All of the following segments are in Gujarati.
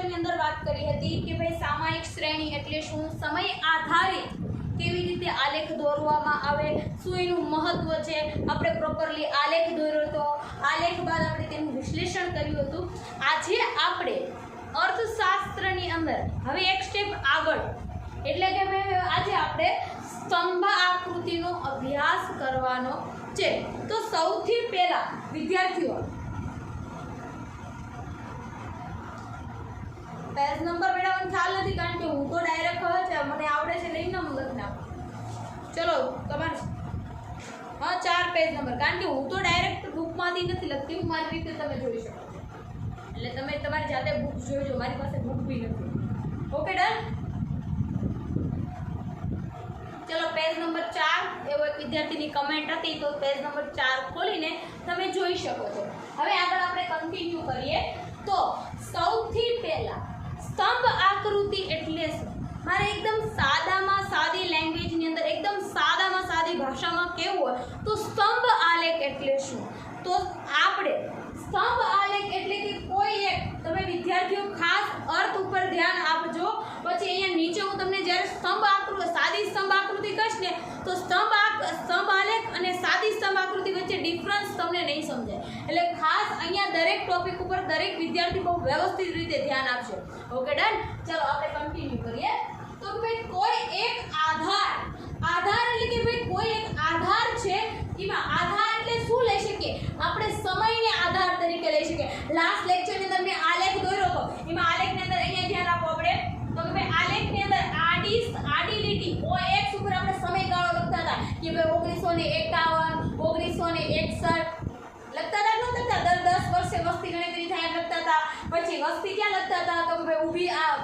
લેક્ચરની અંદર વાત કરી હતી કે ભાઈ સામયિક શ્રેણી એટલે શું, સમય આધારિત કેવી રીતે આલેખ દોરવામાં આવે, શું એનું મહત્વ છે, આપણે પ્રોપરલી આલેખ દોર્યો હતો, આલેખ બાદ આપણે તેનું વિશ્લેષણ કર્યું હતું. આજે આપણે અર્થશાસ્ત્રની અંદર હવે એક સ્ટેપ આગળ એટલે કે ભાઈ આજે આપણે સ્તંભ આકૃતિનો અભ્યાસ કરવાનો છે. તો સૌથી પહેલા વિદ્યાર્થીઓ પેજ નંબર મેળવવાનો ખ્યાલ નથી કારણ કે હું તો ડાયરેક્ટ કહે છે મને આવડે છે લઈને લખી નાખું. ચલો તમારે 4 પેજ નંબર, કારણ કે હું તો ડાયરેક્ટ બુકમાંથી નથી લખતી, હું મારી રીતે તમે જોઈ શકો છો. એટલે તમે તમારી જાતે બુક જોઈજો, મારી પાસે બુક બી નથી. Okay done. ચલો પેજ નંબર 4 એવો એક વિદ્યાર્થીની કમેન્ટ હતી તો પેજ નંબર 4 ખોલીને તમે જોઈ શકો છો. હવે આગળ આપણે કન્ટિન્યુ કરીએ. તો સૌથી પહેલા સ્તંભ આકૃતિ એટલે શું, મારે એકદમ સાદામાં સાદી લેંગ્વેજની અંદર એકદમ સાદામાં સાદી ભાષામાં કહેવું હોય તો સ્તંભ આલેખ એટલે શું. તો આપણે સ્તંભ આલેખ એટલે કે કોઈ એક, તમે વિદ્યાર્થીઓ ખાસ અર્થ ઉપર ધ્યાન આપજો. પછી અહીંયા નીચે હું તમને જ્યારે સ્તંભ આકૃતિ સાદી સ્તંભ આકૃતિ કહીશ ને તો સ્તંભ આલેખ અને સાદી સ્તંભ આકૃતિ વચ્ચે ડિફરન્સ તમને નહીં સમજાય. એટલે ખાસ અહીંયા દરેક ટોપિક ઉપર દરેક વિદ્યાર્થી બહુ વ્યવસ્થિત રીતે ધ્યાન આપશે. Okay done. ચલો આપણે કન્ટિન્યુ કરીએ. તો ભાઈ કોઈ એક આધાર એટલે કે ભાઈ કોઈ એક આધાર છે, એમાં આધાર એટલે શું લઈ શકીએ આપણે, સમયને આધાર તરીકે લઈ શકીએ. લાસ્ટ લેક્ચરની અંદર મેં આલેખ દોર્યો હતો, એમાં આલેખની અંદર અહીંયા ધ્યાન આપો આપણે. તો કે ભાઈ આલેખની અંદર આડી લીટી OX ઉપર આપણે સમયગાળો લખતા હતા કે ભાઈ 1951 1961 લખતા હતા. દર 10 વર્ષે વસ્તી ગણતરી થાય લખતા હતા. પછી વસ્તી ક્યાં લખતા હતા તો કે ભાઈ ઊભી આ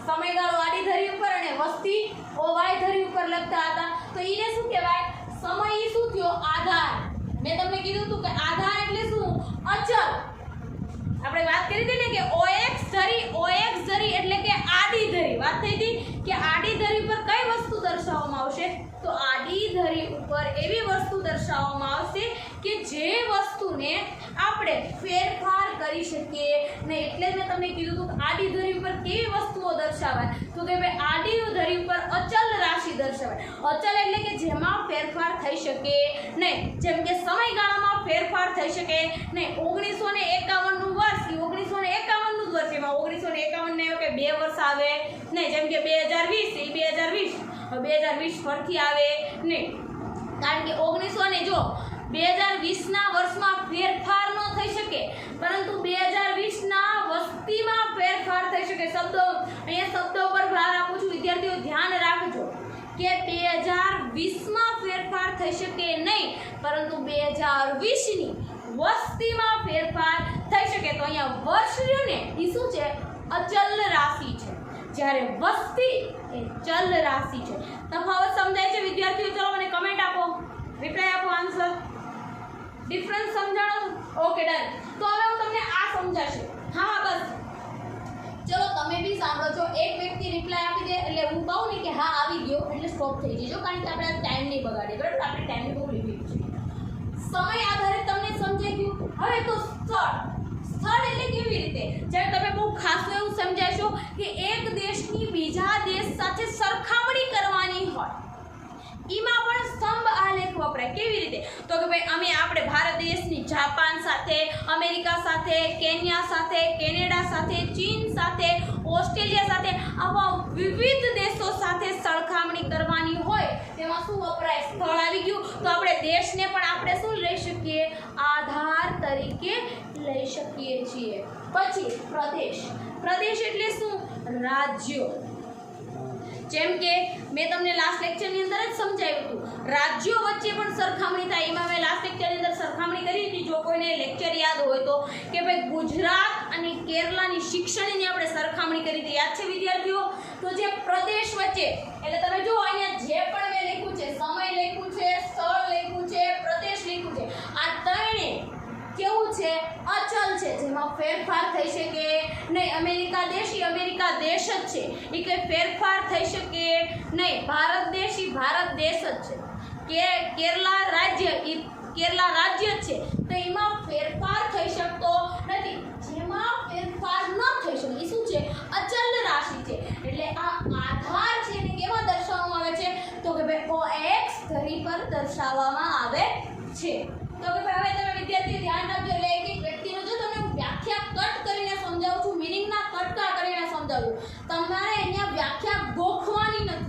સમયગાળો આડી ધરી ઉપર અને વસ્તી OY ધરી ઉપર લખતા હતા. તો એને શું કહેવાય, સમય ઈ શું થયો, આધાર. મેં તમને કીધું હતું કે આધાર એટલે શું, અચલ. આપણે વાત કરી હતી ને કે OX ધરી એટલે કે આડી ધરી. વાત થઈ હતી કે આડી ધરી પર કઈ વસ્તુ દર્શાવવામાં આવશે, તો આડી ધરી ઉપર એવી વસ્તુ દર્શાવવામાં આવશે કે જે વસ્તુને આપણે ફેરફાર કરી શકીએ ને. એટલે જ મેં તમને કીધું હતું કે આડી ધરી ઉપર કેવી વસ્તુઓ દર્શાવાય, તો કે ભાઈ આડી ધરી ઉપર અચલ રાશિ દર્શાવાય. અચલ એટલે કે જેમાં ફેરફાર થઈ શકે નહીં, જેમ કે સમયગાળામાં ફેરફાર થઈ શકે નહીં. 1951 નું વર્ષ 1951 નું વર્ષ, એમાં 1951 ને કે 2 વર્ષ આવે નહીં. જેમ કે 2020 ફરથી આવે નહીં, કારણ કે 2020 ના વર્ષમાં ફેરફાર ન થઈ શકે, પરંતુ 2020 ના વસ્તીમાં ફેરફાર થઈ શકે. અહીંયા શબ્દો પર ભાર આપું છું, વિદ્યાર્થીઓ ધ્યાન રાખજો કે 2020 માં ફેરફાર થઈ શકે નહીં, પરંતુ 2020 ની વસ્તીમાં ફેરફાર થઈ શકે. તો અહીંયા વર્ષ રહ્યું ને એ શું છે, અચલ રાશિ છે, જ્યારે વસ્તી એ ચલ રાશિ છે. તફાવત સમજાય છે વિદ્યાર્થીઓ? ચલો મને કમેન્ટ આપો, રિપ્લાય આપો, આન્સર ડિફરન્સ સમજાણો? Okay done. તો હવે હું તમને આ સમજાશે. હા બસ ચલો તમે બી સાંભળો છો. એક વ્યક્તિ રિપ્લાય આપી દે એટલે હું કહું ને કે હા આવી ગયો એટલે સ્ટોપ થઈ જજો, કારણ કે આપણે ટાઈમ નહીં બગાડીએ. બરાબર, આપણે ટાઈમની બહુ લિમિટ છે. સમય આધારિત તમને સમજાઈ ગયું. હવે તો સ્થળ એટલે કેવી રીતે, જ્યારે તમે બહુ ખાસ એવું સમજાશો કે એક દેશની બીજા દેશ સાથે સરખામણી કરવાની હોય, એમાં પણ સ્તંભ આલેખ વપરાય. કેવી રીતે, તો કે ભાઈ આપણે ભારત દેશની જાપાન સાથે, અમેરિકા સાથે, કેન્યા સાથે, કેનેડા સાથે, ચીન સાથે, ઓસ્ટ્રેલિયા સાથે, આવા વિવિધ દેશો સાથે સરખામણી કરવાની હોય તેમાં શું વપરાય, સ્થળ આવી ગયું. તો આપણે દેશને પણ આપણે શું લઈ શકીએ, આધાર તરીકે લઈ શકીએ છીએ. પછી પ્રદેશ એટલે શું, રાજ્યો. જેમ કે મેં તમને લાસ્ટ લેક્ચરની અંદર જ સમજાવ્યું હતું, રાજ્યો વચ્ચે પણ સરખામણી થાય. એમાં મેં લાસ્ટ લેક્ચરની અંદર સરખામણી કરી હતી, જો કોઈને લેક્ચર યાદ હોય તો, કે ભાઈ ગુજરાત અને કેરલાની શિક્ષણની આપણે સરખામણી કરી હતી. યાદ છે વિદ્યાર્થીઓ? તો જે પ્રદેશ વચ્ચે, એટલે તમે જો અહીંયા જે પણ મેં લખ્યું છે, સમય લખ્યું છે, સ્થળ લખ્યું છે, પ્રદેશ લખ્યું છે, આ ત્રણે કેવું છે, અચલ છે, જેમાં ફેરફાર થઈ શકે નહીં. અમેરિકા દેશ જ છે, એ કંઈ ફેરફાર થઈ શકે નહીં. ભારત દેશ જ છે. કેરલા રાજ્ય જ છે, તો એમાં ફેરફાર થઈ શકતો નથી. જેમાં ફેરફાર ન થઈ શકે એ શું છે, દર્શાવવામાં આવે છે. તો કે હવે તમે વિદ્યાર્થીઓ ધ્યાન રાખજો. એટલે એક એક વ્યક્તિનો જો તમને હું વ્યાખ્યા કટ કરીને સમજાવું છું, મીનિંગના કટકા કરીને સમજાવું, તમારે અહીંયા વ્યાખ્યા ગોખવાની નથી,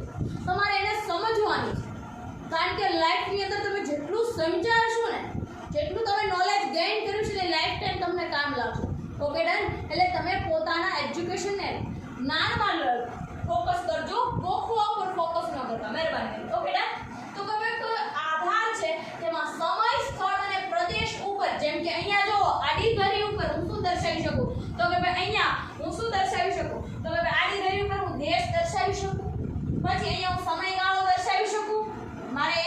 તમારે એને સમજવાની છે. કારણ કે લાઈફની અંદર તમે જેટલું સમજાશો ને, જેટલું તમે નોલેજ ગેઇન કર્યું છે ને, લાઈફ ટાઈમ તમને કામ લાગશે. Okay done. એટલે તમે પોતાના એજ્યુકેશનને જ્ઞાનમાં ફોકસ કરજો, ગોખવા પર ફોકસ ન કરતા, મહેરબાની. Okay done. તો કે આધાર છે તેમાં સમય, સ્થળ અને પ્રદેશ ઉપર, જેમ કે અહીંયા જો આડી ધરી ઉપર હું શું દર્શાવી શકું, તો કે ભાઈ અહીંયા હું શું દર્શાવી શકું, તો કે ભાઈ આડી ધરી ઉપર હું દેશ દર્શાવી શકું. પછી અહીંયા હું સમયગાળો દર્શાવી શકું. મારે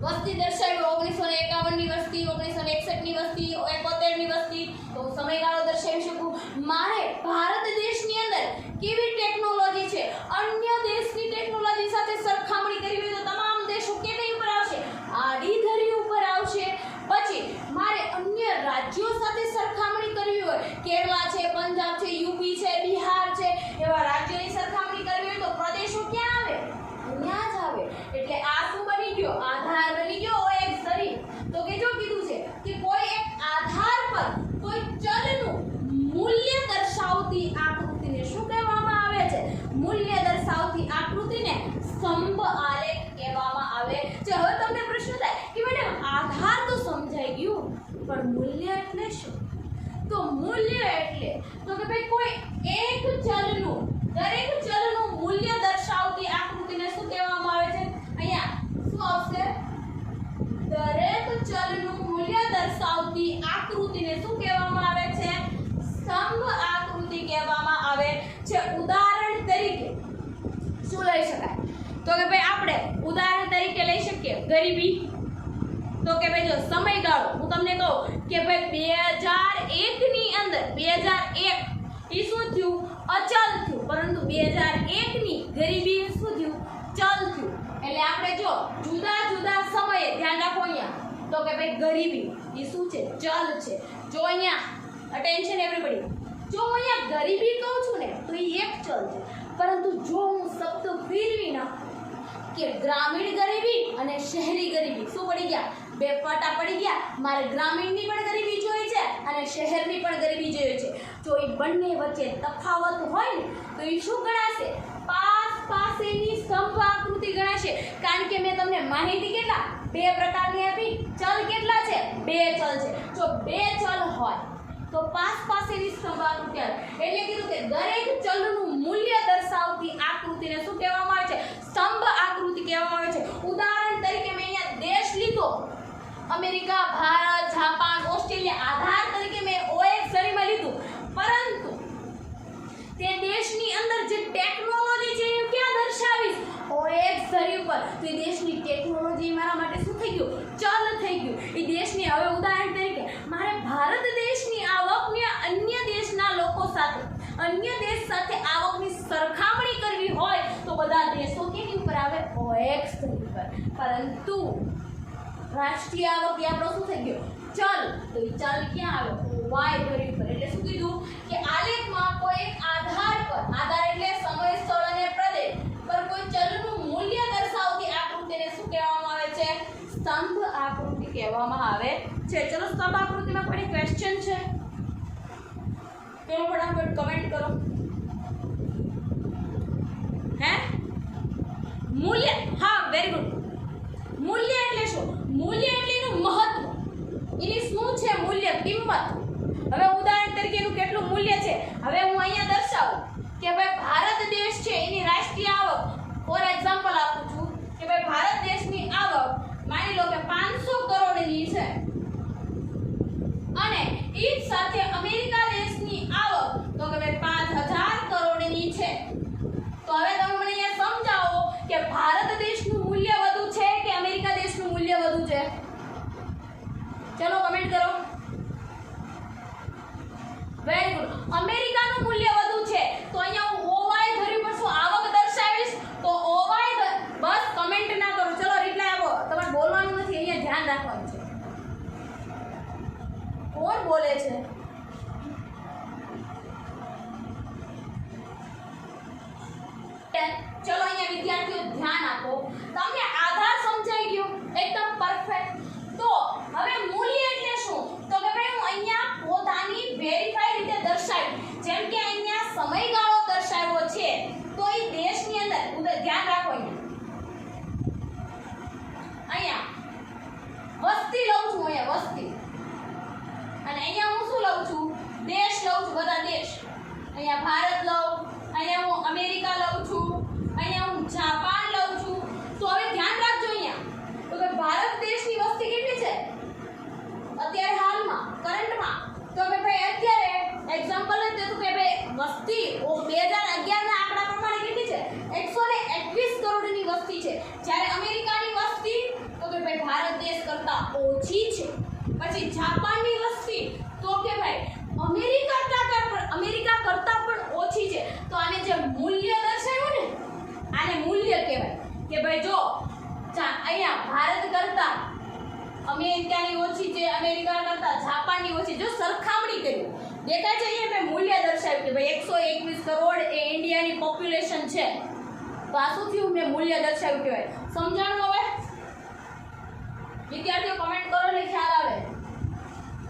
વસ્તી દર્શાવી 1951 ની વસ્તી, 1961 ની વસ્તી, 71 ની વસ્તી, તો હું સમયગાળો દર્શાવી શકું. મારે ભારત દેશની અંદર કેવી ટેકનોલોજી છે, અન્ય દેશની ટેકનોલોજી સાથે સરખામણી કરવી હોય તો તમામ દેશો કેવી ઉપર આવશે, આડી ધરી ઉપર આવશે. પછી મારે અન્ય રાજ્યો સાથે સરખામણી કરવી હોય, કેરલા છે, પંજાબ છે, યુપી છે, બિહાર છે, એવા રાજ્યોની સરખામણી કરવી હોય તો પ્રદેશો ક્યાં આવે, અહીંયા જ આવે. એટલે આ શું બની ગયો, આધાર બની ગયો. એક ધરી. તો કે જો કીધું છે કે કોઈ એક આધાર પર કોઈ ચલનું મૂલ્ય દર્શાવતી આકૃતિને શું કહેવામાં આવે છે, મૂલ્ય દર્શાવતી આકૃતિને સ્તંભ આલેખ કહેવામાં આવે છે. હવે તમને પ્રશ્ન થાય કે મેડમ આધાર તો સમજાઈ ગયું, પણ મૂલ્ય એટલે શું? તો મૂલ્ય એટલે તો કે ભાઈ કોઈ એક ચલનું, દરેક ચલનું મૂલ્ય દર્શાવતી આકૃતિને શું કહેવામાં આવે છે? અહીંયા શું આવશે? દરેક ચલનું મૂલ્ય દર્શાવતી આકૃતિને શું કહેવામાં આવે છે? સ્તંભ આકૃતિ કહેવામાં આવે છે. ઉદાહરણ તરીકે શું લઈ શકાય? તો કે ભાઈ આપણે ઉદાહરણ તરીકે લઈ શકીએ ગરીબી. તો કે ભાઈ જો સમયગાળો હું તમને કહું કે ભાઈ 2001 ની અંદર 2001 એ શું થયું? અચલ થયું. પરંતુ 2001 ની ગરીબી શું થયું? ચલ થયું. એટલે આપણે જો જુદા જુદા સમયે ધ્યાન રાખો. અહીંયા તો કે ભાઈ ગરીબી એ શું છે? ચલ છે. જો અહીંયા અટેન્શન એવરીબડી, જો હું અહીંયા ગરીબી કહું છું ને તો એ એક ચલ છે. પરંતુ જો હું શબ્દ ફેરવી નાખું કે ગ્રામીણ ગરીબી અને શહેરી ગરીબી, શું પડી ગયા? બે પાટા પડી ગયા. મારે ગ્રામીણની પણ ગરીબી જોઈ છે અને શહેરની પણ ગરીબી જોઈ છે. જો એ બંને વચ્ચે તફાવત હોય ને તો એ શું ગણાશે? પાસેની સ્તંભ આકૃતિ ગણાશે. કારણ કે મેં તમને માહિતી કેટલા? બે પ્રકારની આપી. ચલ કેટલા છે? બે ચલ છે. જો બે ચલ હોય તો પાસેની સ્તંભ આકૃતિ આવે. એટલે કીધું કે દરેક ચલનું મૂલ્ય દર્શાવતી આકૃતિને શું કહેવામાં આવે છે? સ્તંભ આકૃતિ કહેવામાં આવે છે. ઉદાહરણ તરીકે મેં અહીંયા દેશ લીધો, અમેરિકા, ભારત, જાપાન, ઓસ્ટ્રેલિયા. આધાર તરીકે મેં OX ધરીમાં લીધું, પરંતુ તે દેશની અંદર જે ટેકનોલોજી છે એ ક્યાં દર્શાવીશ? OX ધરી ઉપર. તો એ દેશની ટેકનોલોજી મારા માટે શું થઈ ગયું? ચલ થઈ ગયું. એ દેશની હવે ઉદાહરણ તરીકે મારે ભારત દેશની આવકને અન્ય દેશના લોકો સાથે, અન્ય દેશ સાથે આવકની સરખામણી કરવી હોય તો બધા દેશો કેની ઉપર આવે? OX ધરી ઉપર. પરંતુ રાષ્ટ્રીય આવક એ આપણો શું થઈ ગયો? ચલ. તો એ ચલ ક્યાં આવે? Y ધરી ઉપર. એટલે શું કીધું કે આલેખમાં કોઈ એક આધાર પર, આધાર એટલે સમય, સ્થળ અને પ્રદેશ પર કોઈ ચલનું મૂલ્ય દર્શાવતી આકૃતિને શું કહેવામાં આવે છે? સ્તંભ આકૃતિ કહેવામાં આવે છે. ચલો સ્તંભ આકૃતિમાં કોઈ ક્વેશ્ચન છે? ચલો ફટાફટ કમેન્ટ કરો. હે? મૂલ્ય. હા, વેરી ગુડ. મૂલ્ય એટલે શું? મૂલ્ય એટલે એનું મહત્વ, એની શું છે મૂલ્ય, કિંમત. હવે ઉદાહરણ તરીકે એનું કેટલું મૂલ્ય છે હવે હું અહીંયા દર્શાવું કે ભાઈ ભારત દેશ છે એની રાષ્ટ્રીય આવક, ફોર એક્ઝામ્પલ આપું છું કે ભાઈ ભારત દેશની આવક માની લો કે 500 કરોડની છે અને એ જ સાથે અમેરિકા દેશની આવક તો કે ભાઈ 5000 કરોડની છે. તો હવે તમે મને અહીંયા સમજાવો કે ભારત દેશનું મૂલ્ય વધુ છે કે અમેરિકા દેશનું મૂલ્ય વધુ છે? ચલો કમેન્ટ કરો. Very good. અમેરિકાનું મૂલ્ય વધુ છે તો અહીંયા હું OY ધરી પર શું આવક દર્શાવીશ? તો OY. બસ કમેન્ટ ના કરો, ચલો રિપ્લાય આપો. તમારે બોલવાનું નથી, અહીંયા ધ્યાન રાખવાનું છે. કોણ બોલે છે? ચલો અહીંયા વિદ્યાર્થીઓ ધ્યાન આપો. તમને આધાર સમજાઈ ગયો? અહીંયા ભારત લઉં, અહીંયા હું અમેરિકા લઉં છું, અહીંયા હું જાપાન લઉં છું. તો હવે ધ્યાન રાખજો અહીંયા તો કે ભારત દેશની વસ્તી કેટલી છે અત્યારે હાલમાં કરંટમાં? તો કે ભાઈ અત્યારે એક્ઝામ્પલ જ દેતું કે ભાઈ વસ્તી 2011 ના આંકડા પ્રમાણે કેટલી છે? 121 કરોડની વસ્તી છે. જ્યારે અમેરિકાની વસ્તી તો કે ભાઈ ભારત દેશ કરતા ઓછી છે. પછી જાપાનની વસ્તી તો કે ભાઈ અમેરિકા કરતા પણ ઓછી છે. તો આને જે મૂલ્ય દર્શાવ્યું ને આને મૂલ્ય કહેવાય કે ભાઈ જો અહીંયા ભારત કરતા અમેરિકાની ઓછી છે, અમેરિકા કરતા જાપાનની ઓછી. જો સરખામણી કર્યું દેખાય છે અહીંયા મેં મૂલ્ય દર્શાવ્યું કે ભાઈ 121 કરોડ એ ઇન્ડિયાની પોપ્યુલેશન છે. તો આ શું થયું? મેં મૂલ્ય દર્શાવ્યું કહેવાય. સમજાણું? હવે વિદ્યાર્થીઓ કમેન્ટ કરો એટલે ખ્યાલ આવે.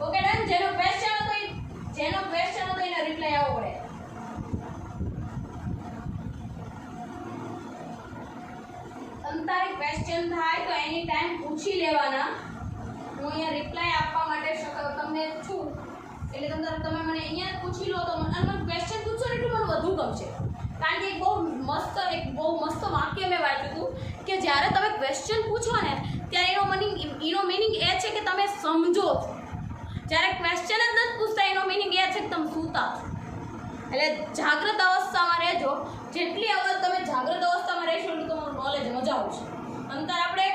Okay done. જેનો ક્વેશ્ચન હતો એનો રિપ્લાય આવવો પડે. તમારે ક્વેશ્ચન થાય તો એની ટાઈમ પૂછી લેવાના. હું અહીંયા રિપ્લાય આપવા માટે તમને છું એટલે તમે મને અહીંયા પૂછી લો તો મને ક્વેશ્ચન પૂછો ને એટલું મને વધુ ગમશે. કારણ કે એક બહુ મસ્ત વાક્ય મેં વાંચ્યું હતું કે જ્યારે તમે ક્વેશ્ચન પૂછો ને ત્યારે એનો મિનિંગ એ છે કે તમે સમજો. જ્યારે ક્વેશ્ચન જ નથી પૂછતા એનો મિનિંગ એ છે કે તમે સૂતા. એટલે જાગૃત અવસ્થામાં રહેજો. જેટલી અવર તમે જાગૃત અવસ્થામાં રહેશો એટલું તમારું નોલેજ મજા આવશે. અંતર આપણે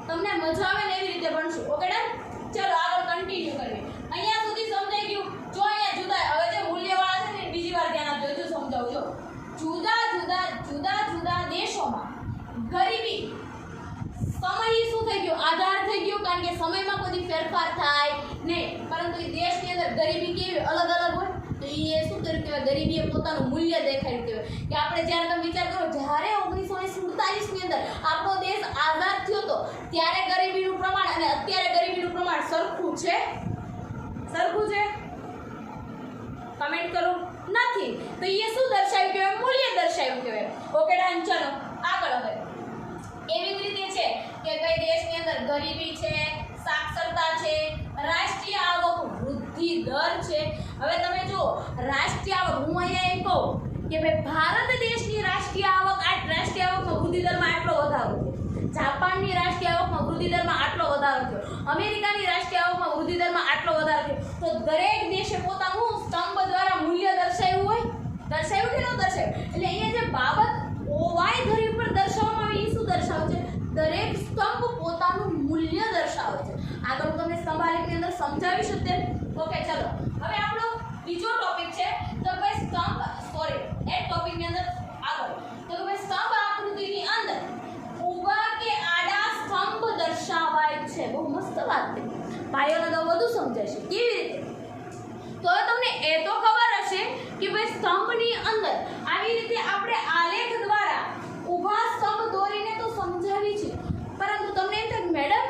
તમને મજા આવે ને એવી રીતે ભણશું. Okay done. ચલો આગળ કન્ટિન્યુ કરીએ. અહીંયા સુધી સમજાઈ ગયું? જો અહીંયા જુદા હવે જે મૂલ્યવાળા છે ને બીજી વાર ધ્યાન આપજો. જો સમજાવજો. જુદા દેશોમાં ગરીબી સમય શું થઈ ગયો? આધાર થઈ ગયો. કારણ કે સમયમાં કોઈ ફેરફાર થાય નહીં, પરંતુ એ દેશની અંદર ગરીબી કેવી અલગ અલગ હોય. તો એ શું કર્યું કહેવાય? ગરીબીએ પોતાનું મૂલ્ય દેખાડ્યું કહેવાય. કે આપણે જ્યારે તમે વિચાર કરો જ્યારે 1947ની અંદર આપણો દેશ આઝાદ થયો હતો ત્યારે ગરીબીનું પ્રમાણ અને અત્યારે ગરીબીનું પ્રમાણ સરખું છે? કમેન્ટ કરો. નથી. તો એ શું દર્શાવ્યું કહેવાય? મૂલ્ય દર્શાવ્યું કહેવાય. Okay done. ચલો આગળ. હવે એવી જ રીતે છે કે કઈ દેશની અંદર ગરીબી છે, સાક્ષરતા છે, રાષ્ટ્રીય આવક વૃદ્ધિ દર છે. હવે તમે જો રાષ્ટ્રીય આવક, હું અહીંયા એમ કહું કે ભાઈ ભારત દેશની રાષ્ટ્રીય આવકમાં વૃદ્ધિ દરમાં આટલો વધારો થયો, જાપાનની રાષ્ટ્રીય આવકમાં વૃદ્ધિ દરમાં આટલો વધારો થયો, અમેરિકાની રાષ્ટ્રીય આવકમાં વૃદ્ધિ દરમાં આટલો વધારો થયો. તો દરેક દેશે પોતાનું સ્તંભ દ્વારા મૂલ્ય દર્શાવ્યું કે ન દર્શાવ્યું? એટલે અહીંયા જે બાબત ઓવાય ધરી પર દર્શાવવામાં આવે એ શું દર્શાવે છે? દરેક સ્તંભ પોતાનું મૂલ્ય દર્શાવે છે. આગળ હું તમને સ્તંભ આલેખની અંદર સમજાવી શકતે. ઓકે ચલો હવે આપણો બીજો ટોપિક છે તો ભાઈ એક ટોપિકની અંદર આગળ તો ભાઈ સ્તંભ આકૃતિની અંદર ઊભા કે આડા સ્તંભ દર્શાવાય છે. બહુ મસ્ત વાત છે. ભાઈઓને તો વધુ સમજાય છે. કેવી રીતે? તો તમને એ તો ખબર હશે કે ભાઈ સ્તંભની અંદર આવી રીતે આપણે આલેખ દ્વારા ઊભા સ્તંભ દોરીને તો સમજાવી છે, પરંતુ તમને એમ થાય મેડમ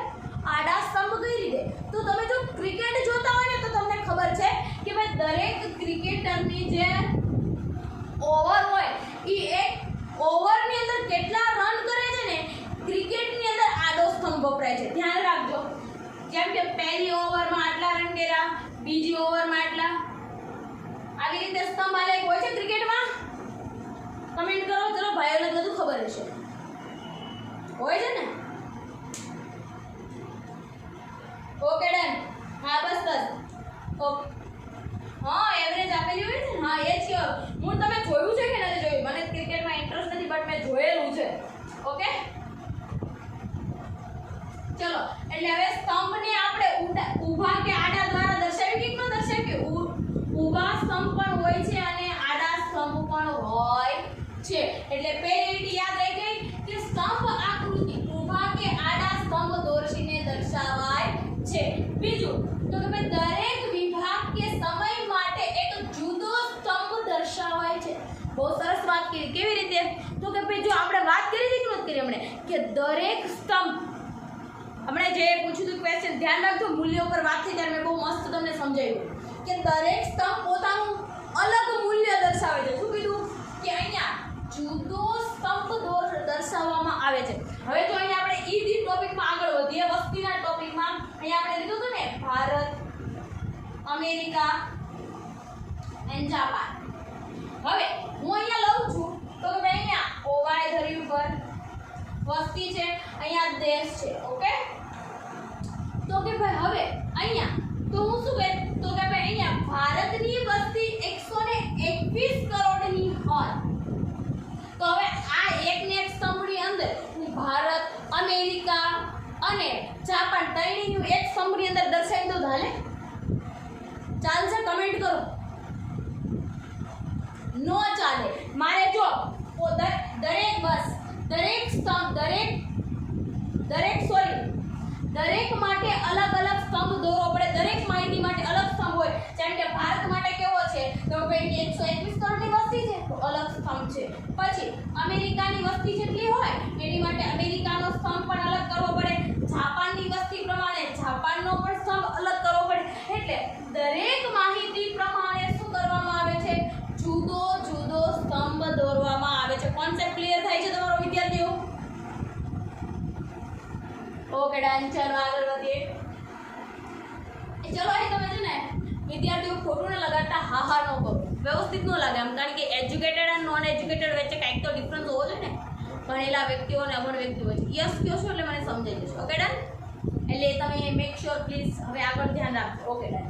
આડા સ્તંભ કઈ રીતે? તો તમે જો ક્રિકેટ જોતા હોય ને તો તમને ખબર છે કે ભાઈ દરેક ક્રિકેટરની જે ઓવર હોય એ એક ઓવરની અંદર કેટલા રન કરે છે ને ક્રિકેટની અંદર આડો સ્તંભ વપરાય છે. ધ્યાન રાખજો. જેમ કે પહેલી ઓવરમાં આટલા રન કર્યા, બીજી ઓવરમાં આટલા, આવી રીતે સ્તંભ આલેખ હોય છે ક્રિકેટમાં. કમેન્ટ કરો. ચલો ભાઈઓને બધું ખબર હશે. હોય છે ને? Okay done. હા બસ. ઓકે હા એવરેજ આપેલી હોય છે. હા એ જ હું તમે જોયું છે કે નથી જોયું? મને ક્રિકેટમાં ઇન્ટરેસ્ટ નથી બટ મેં જોયેલું છે. ઓકે ચલો એટલે હવે સ્તંભને આપણે ઊભા કે આડા દ્વારા દર્શાવી કે ન દર્શાવી? ઊભા સ્તંભ પણ હોય છે અને આડા સ્તંભ પણ હોય છે. એટલે પહેલી રીત યાદ રહી ગઈ કે સ્તંભ આકૃતિ ઊભા કે આડા સ્તંભ દોરીને દર્શાવાય છે. બીજું તો કે ભાઈ દરેક વિભાગ કે સમય માટે એક જુદો સ્તંભ દર્શાવાય છે. બહુ સરસ વાત કરી. કેવી રીતે? તો કે ભાઈ જો આપણે વાત કરી હતી કે નથી કરી હમણે કે દરેક સ્તંભ હમણે જે પૂછ્યું હતું ક્વેશ્ચન ધ્યાન રાખજો. મૂલ્ય ઉપર વાત થઈ ત્યારે મેં બહુ મસ્ત તમને સમજાવ્યું કે દરેક સ્તંભ પોતાનું અલગ મૂલ્ય દર્શાવે છે. શું કીધું? કે અહીંયા જુદો સ્તંભ દર્શાવવામાં આવે છે. હવે જો અહીંયા આપણે ઈઝી ટોપિકમાં આગળ વધીએ, વસ્તીના ટોપિકમાં અહીંયા આપણે લીધું હતું ને ભારત, અમેરિકા એન્ડ જાપાન. હવે હું અહીંયા લઉં છું તો કે ભાઈ અહીંયા OY ધરી ઉપર વસ્તી છે, અહીંયા દેશ છે. ઓકે, તો કે ભાઈ હવે અહીંયા તો હું શું કહે તો કે ભાઈ અહીંયા ભારતની વસ્તી 121 કરોડની હોય. તો હવે આ એકને એક સ્તંભની અંદર હું ભારત, અમેરિકા અને જાપાન ત્રણેયનું એક સ્તંભની અંદર દર્શાવી દઉં તો હાલે? ચાલશે? કમેન્ટ કરો. નો ચાલે. મારે જો દરેક બસ દરેક સ્તંભ દરેક માટે અલગ અલગ સ્તંભ દોરવો પડે. દરેક માહિતી માટે અલગ સ્તંભ હોય. જેમ કે ભારત માટે કેવો છે તો ભાઈ 121 કરોડની વસ્તી છે તો અલગ સ્તંભ છે. પછી અમેરિકાની વસ્તી જેટલી હોય એની માટે અમેરિકાનો સ્તંભ પણ અલગ કરવો પડે. જાપાનની વસ્તી પ્રમાણે જાપાનનો પણ સ્તંભ અલગ કરવો પડે. એટલે દરેક માહિતી પ્રમાણે શું કરવામાં આવે છે? જુદો જુદો સ્તંભ દોરવામાં આવે છે. કોન્સેપ્ટ ક્લિયર થાય છે તમારો વિદ્યાર્થીઓ? Okay done. ચલો આગળ વધીએ. ચલો અહીં તમે છે ને વિદ્યાર્થીઓ ખોટું ન લગાડતા, હા હા ન કરો, વ્યવસ્થિત ન લગાડ. કારણ કે એજ્યુકેટેડ અને નોન એજ્યુકેટેડ વચ્ચે કાંઈક તો ડિફરન્સ હોવો જોઈએ ને. ભણેલા વ્યક્તિઓ અને અભણ વ્યક્તિઓ વચ્ચે યસ કહો છો એટલે મને સમજાઈ જશે. Okay done. એટલે તમે મેક શ્યોર પ્લીઝ હવે આગળ ધ્યાન રાખજો. Okay done.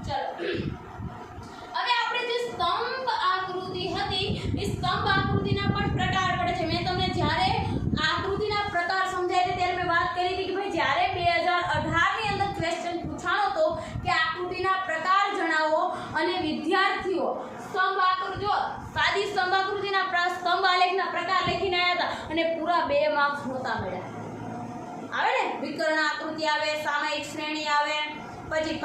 ચલો હવે આપણે જે સ્તંભ આકૃતિ હતી એ સ્તંભ આકૃતિના પણ પ્રકાર પડે છે. મેં તમને જ્યારે આકૃતિના પ્રકાર સમજાય ત્યારે મેં વાત કરી હતી કે ભાઈ જ્યારે 2018 ની અંદર ક્વેશ્ચન પૂછાણો હતો કે આકૃતિના પ્રકાર જણાવો અને વિદ્યાર્થીઓ સ્તંભ આકૃતિ જો સાદી સ્તંભ આકૃતિના સ્તંભ આલેખના પ્રકાર લખીને આવ્યા હતા અને પૂરા 2 માર્ક્સ નહોતા મળ્યા. આવે ને વિકર્ણ આકૃતિ આવે, સામયિક શ્રેણી આવે, પછી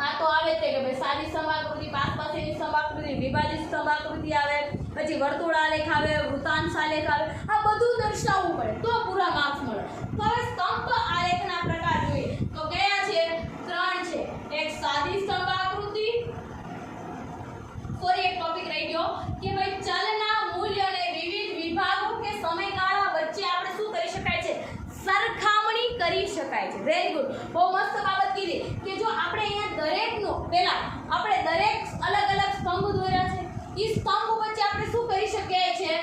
આ તો આવે તે કે ભાઈ સાદી સ્તંભ આકૃતિ, પાસેની સ્તંભ આકૃતિ, વિભાજિત સ્તંભ આકૃતિ આવે, પછી વર્તુળ આલેખ આવે, વૃત્તાંશ આલેખ આવે. આ બધું દર્શાવવું પડે તો પૂરા માર્ક્સ મળે. તો હવે સ્તંભ આલેખના પ્રકાર જોઈએ તો કયા છે? 3 છે. એક સાદી સ્તંભ આકૃતિ, સોરી એક ટોપિક રહી ગયો કે ભાઈ ચલના મૂલ્યને વિવિધ વિભાગો કે સમયગાળા વચ્ચે આપણે શું કરી શકાય છે? સરખામણી કરી શકાય છે. Very good. બહુ મસ્ત બાબત કીધી કે જો આપણે અહીંયા દરેકનો પહેલા આપણે દરેક અલગ અલગ સ્તંભ દોર્યા છે. એ સ્તંભ વચ્ચે આપણે શું કરી શકીએ છે?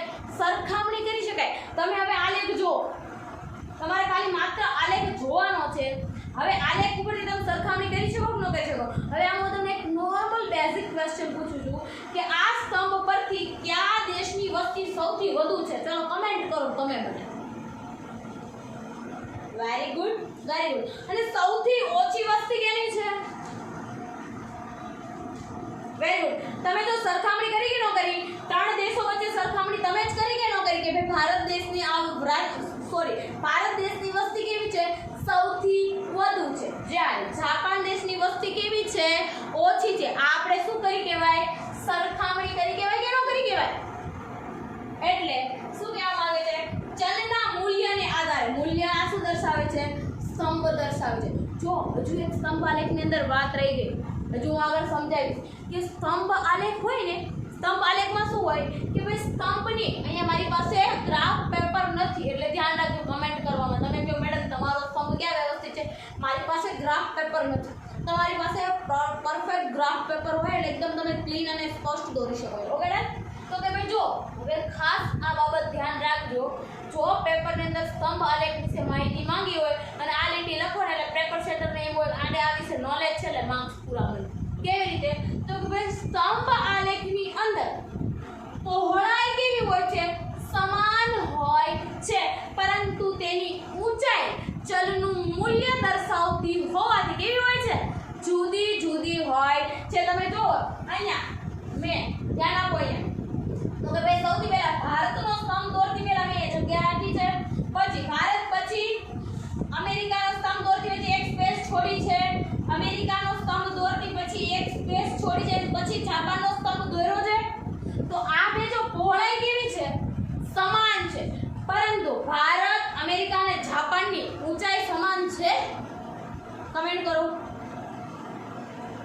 સરખામણી કરી શકાય. તમે હવે આલેખ જો, તમારે ખાલી માત્ર આલેખ જોવાનો છે. હવે આલેખ ઉપરથી તમે સરખામણી કરી શકો કે ન કરી શકો? હવે આ હું તમને એક નોર્મલ બેઝિક ક્વેશ્ચન પૂછું છું કે આ સ્તંભ પરથી કયા દેશની વસ્તી સૌથી વધુ છે? ચલો કમેન્ટ કરો તમે મને. Very good, very good. અને સૌથી ઓછી વસ્તી કેની છે? Very good. તમે તો સરખામણી કરી કે ન કરી? 3 દેશો વચ્ચે સરખામણી તમે જ કરી કે ન કરી કે ભાઈ ભારત દેશની ભારત દેશની વસ્તી કેવી છે? સૌથી વધુ છે. જ્યારે જાપાન દેશની વસ્તી કેવી છે? ઓછી છે. આ આપણે શું કરી કહેવાય? સરખામણી કરી કહેવાય કે ન કરી કહેવાય? એટલે શું કહેવા માંગે છે? ચલના મૂલ્યને આધારે, મૂલ્ય આ શું દર્શાવે છે? સ્તંભ દર્શાવે છે. જો હજુ એક સ્તંભ આલેખની અંદર વાત રહી ગઈ, હજુ હું આગળ સમજાવીશ કે સ્તંભ આલેખ હોય ને, સ્તંભ આલેખમાં શું હોય કે ભાઈ સ્તંભની અહીંયા મારી પાસે ગ્રાફ પેપર નથી એટલે ધ્યાન રાખજો કમેન્ટ કરવામાં. તમે કહો મેડમ તમારો સ્તંભ ક્યાં વ્યવસ્થિત છે? મારી પાસે ગ્રાફ પેપર નથી. તમારી પાસે પરફેક્ટ ગ્રાફ પેપર હોય એટલે એકદમ તમે ક્લીન અને સ્પષ્ટ દોરી શકો. Okay done. તો કે ભાઈ જો હવે ખાસ આ બાબત ધ્યાન રાખજો. જો પેપરની અંદર સ્તંભ આલેખ વિશે માહિતી માંગી હોય અને આ લીટી લખો ને એટલે પેપર સેટરને એમ હોય આને આ વિશે નોલેજ છે એટલે માર્ક્સ પૂરા મળે. કેવી રીતે? તો કે ભાઈ સ્તંભ આલેખની અંદર પહોળાઈ કેવી હોય છે? સમાન હોય છે, પરંતુ તેની ઊંચાઈ ચલનું મૂલ્ય દર્શાવતી હોવાથી કેવી હોય છે? જુદી જુદી હોય છે. તમે જુઓ અહીંયા મેં ધ્યાન આપો અહીંયા તો કે ભાઈ સૌથી પહેલા ભારતનો સ્તંભ દોરતી પહેલા મેં જગ્યા રાખી છે. પછી ભારત પછી અમેરિકાનો સ્તંભ દોરતી પછી એક સ્પેસ છોડી છે. અમેરિકાનો સ્તંભ દોરતી પછી એક સ્પેસ છોડી છે. પછી જાપાનનો સ્તંભ દોર્યો છે. તો આ બે જો પહોળાઈ કેવી છે? સમાન છે, પરંતુ ભારત, અમેરિકા અને જાપાનની ઊંચાઈ સમાન છે? કમેન્ટ કરો.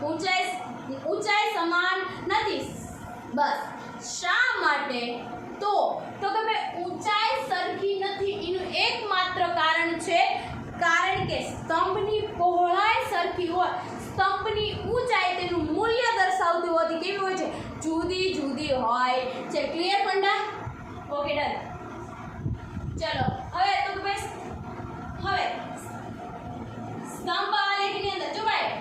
ઊંચાઈ સમાન નથી. બસ શા માટે? તો કે ભાઈ ઊંચાઈ સરખી નથી એનું એકમાત્ર કારણ છે કારણ કે સ્તંભની પહોળાઈ સરખી હોય, સ્તંભની ઊંચાઈ તેનું મૂલ્ય દર્શાવતી હોતી કેવી હોય છે? જુદી જુદી હોય છે. Clear funda? Okay done. ચલો હવે તો ભાઈ હવે સ્તંભ આલેખની અંદર જો ભાઈ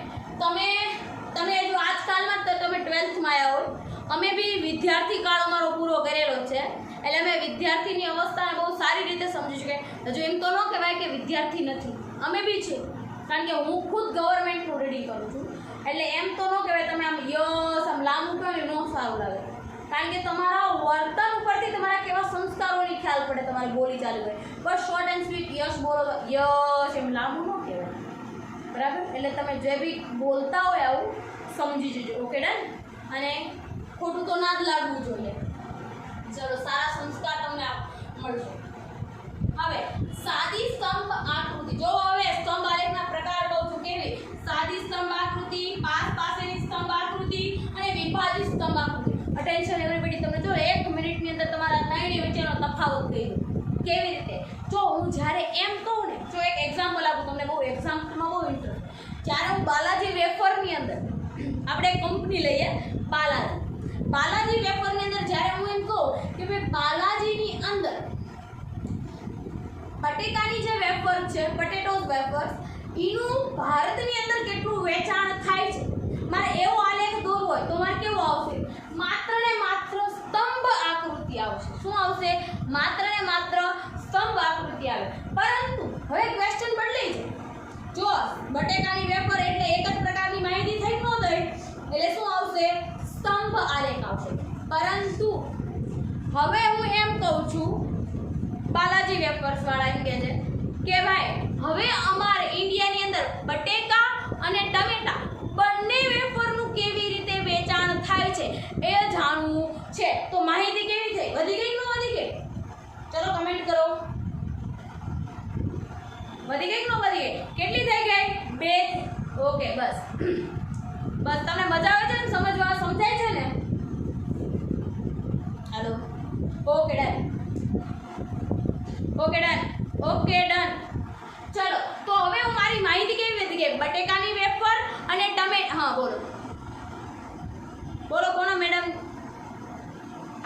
તમે જો આજકાલમાં તો તમે 12th માં આવ્યા હોય, અમે બી વિદ્યાર્થી કાળ અમારો પૂરો કરેલો છે એટલે અમે વિદ્યાર્થીની અવસ્થાને બહુ સારી રીતે સમજી શકીએ. હજુ એમ તો ન કહેવાય કે વિદ્યાર્થી નથી, અમે બી છે, કારણ કે હું ખુદ ગવર્મેન્ટનું રીડિંગ કરું છું એટલે એમ તો ન કહેવાય તમે આમ યસ આમ લાંબુ કહો ને ન સારું લાગે, કારણ કે તમારા વર્તન ઉપરથી તમારા કેવા સંસ્કારોની ખ્યાલ પડે, તમારી બોલી ચાલુ હોય. બસ શોર્ટ એન્ડ સ્વીટ યસ બોલો તો યસ એમ લાંબુ ન કહેવાય, બરાબર? એટલે તમે જે બી બોલતા હોય આવું સમજી જજો. Okay done. અને ખોટું તો ના જ લાગવું જોઈએ. ચલો સારા સંસ્કાર તમને મળશે. હવે સાદી સ્તંભ આકૃતિ જો, હવે સ્તંભ આલેખના પ્રકાર કહું છું કેવી: સાદી સ્તંભ આકૃતિ, પાસેની સ્તંભ આકૃતિ અને વિભાજિત સ્તંભ આકૃતિ. Attention everybody. તમને જો 1 મિનિટની અંદર તમારા ત્રણેય વચ્ચેનો તફાવત કહી દઉં. કેવી રીતે? જો હું જ્યારે એમ કહું ને, જો એક એક્ઝામ્પલ આપું તમને, બહુ એક્ઝામ્પલમાં બહુ ઇન્ટરેસ્ટ. જ્યારે હું બાલાજી વેફરની અંદર, આપણે કંપની લઈએ બાલાજી વેફરની અંદર જ્યારે હું એમ કહું કે ભાઈ બાલાજીની અંદર બટેકાની જે વેફર છે, પોટેટોઝ વેફર્સ, એનું ભારતની અંદર કેટલું વેચાણ થાય છે, મારે એવો આલેખ દોરવો હોય તો મારે કેવો આવશે? માત્ર ને માત્ર સ્તંભ આકૃતિ આવશે. શું આવશે? માત્ર ને માત્ર સ્તંભ આકૃતિ આવે. પરંતુ હવે ક્વેશ્ચન બદલાઈ છે. જો બટેકાની વેફર એટલે એક જ પ્રકારની માહિતી થઈ ન ગઈ એટલે શું આવશે? સ્તંભ આલેખ આવશે. પરંતુ હવે હું એમ કહું છું, બાલાજી વેફર્સ વાળા એમ કહે છે કે ભાઈ હવે અમારે ઇન્ડિયાની અંદર બટેકા અને ટમેટા બંને વેફરનું કેવી રીતે વેચાણ થાય છે એ જાણવું છે. તો માહિતી કેવી થઈ? વધી ગઈ કે ન વધી ગઈ? ચલો કમેન્ટ કરો. વધી ગઈ કે ન વધી ગઈ? કેટલી થઈ ગઈ? 2. ઓકે બસ તમને મજા આવે છે ને સમજવા? સમજાય છે ને? હાલો. Okay done. ચલો તો હવે હું મારી માહિતી કેવી વધી ગઈ? બટેકાની વેફર અને ટમેટા. હા બોલો કોનો મેડમ?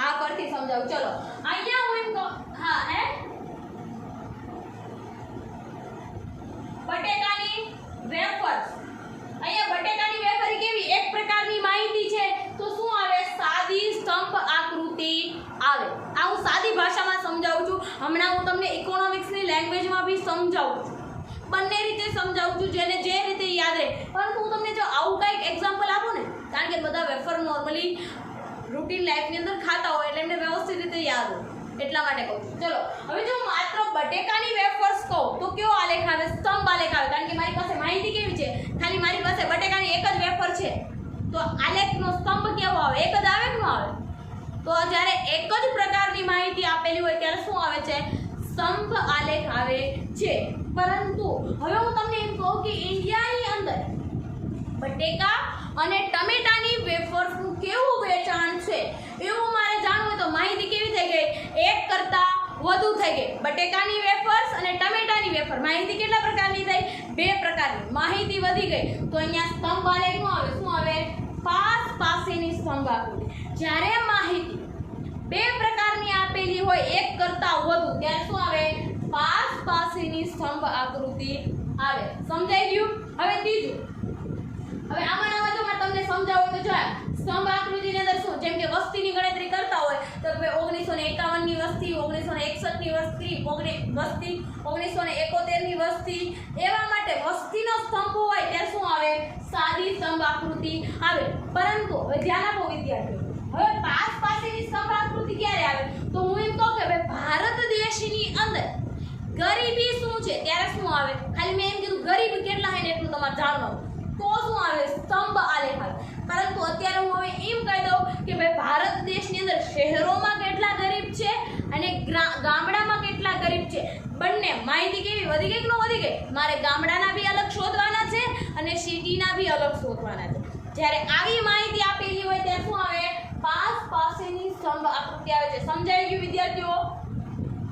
આ પરથી સમજાવું. ચલો અહીંયા હું એમ કહું, હા હે બટેકાની વેફર. અહીંયા બટેકાની વેફર કેવી? એક પ્રકારની માહિતી છે તો શું આવે? સાદી સ્તંભ આકૃતિ આવે. આ હું સાદી ભાષામાં સમજાવું છું. હમણાં હું તમને ઇકોનોમિક્સની લેંગ્વેજમાં બી સમજાવું છું, બંને રીતે સમજાવું છું, જેને જે રીતે યાદ રહે. પરંતુ હું તમને જો આવું કંઈક એક્ઝામ્પલ આપું ને, કારણ કે બધા વેફર નોર્મલી રૂટીન લાઈફની અંદર ખાતા હોય એટલે એમને વ્યવસ્થિત રીતે યાદ હોય, એટલા માટે કહું છું. ચલો હવે જો માત્ર બટેકાની વેફર્સ કહું તો કેવો આલેખ આવે? સ્તંભ આલેખ આવે. કારણ કે મારી પાસે માહિતી કેવી છે? ખાલી મારી પાસે બટેકાની એક જ વેફર છે તો આલેખનો સ્તંભ કેવો આવે? એક જ આવે કે ન આવે? તો જ્યારે એક જ પ્રકારની માહિતી આપેલી હોય ત્યારે શું આવે છે? સ્તંભ આલેખ આવે છે. પરંતુ હવે હું તમને એમ કહું કે ઇન્ડિયાની અંદર બટેકા અને ટમેટાની વેફર્સનું કેવું વેચાણ છે એવું મારે જાણવું હોય તો માહિતી કેવી થઈ ગઈ? એક કરતાં વધુ થઈ ગઈ. બટેકાની વેફર્સ અને ટમેટાની વેફર માહિતી કેટલા પ્રકારની થઈ? 2 પ્રકારની. માહિતી વધી ગઈ તો અહીંયા સ્તંભ આલેખ નું આવે. શું આવે? પાસેની સ્તંભ આકૃતિ. જ્યારે માહિતી 2 પ્રકારની આપેલી હોય એક કરતાં વધુ ત્યારે શું આવે? પાસેની સ્તંભ આકૃતિ આવે. સમજાઈ ગયું? હવે ત્રીજું, હવે આમાં જો મેં તમને સમજાવું તો જો સ્તંભ આકૃતિની અંદર શું, જેમ કે વસ્તીની ગણતરી કરતા હોય તો 1951 ની વસ્તી, 1961 ની વસ્તી, 1971 ની વસ્તી, એવા માટે વસ્તીનો સ્તંભ હોય ત્યારે શું આવે? સાદી સ્તંભ આકૃતિ આવે. પરંતુ હવે ધ્યાન આપો વિદ્યાર્થીઓ, હવે પાસેની સ્તંભ આકૃતિ ક્યારે આવે? તો હું એમ કહું કે ભાઈ ભારત દેશની અંદર ગરીબી શું છે ત્યારે શું આવે? ખાલી મેં એમ કીધું ગરીબ કેટલા હોય ને એટલું તમારે જાણવાનું, તો શું આવે? સ્તંભ આલેખ આવે. પરંતુ અત્યારે હું હવે એમ કહી દઉં કે ભાઈ ભારત દેશની અંદર શહેરોમાં કેટલા ગરીબ છે અને ગામડામાં કેટલા ગરીબ છે, બંને માહિતી કેવી વધી ગઈ કે ન વધી ગઈ? મારે ગામડાના બી અલગ શોધવાના છે અને સિટીના બી અલગ શોધવાના છે. જ્યારે આવી માહિતી આપેલી હોય ત્યારે શું આવે? પાસેની સ્તંભ આકૃતિ આવે છે. સમજાઈ ગયું વિદ્યાર્થીઓ?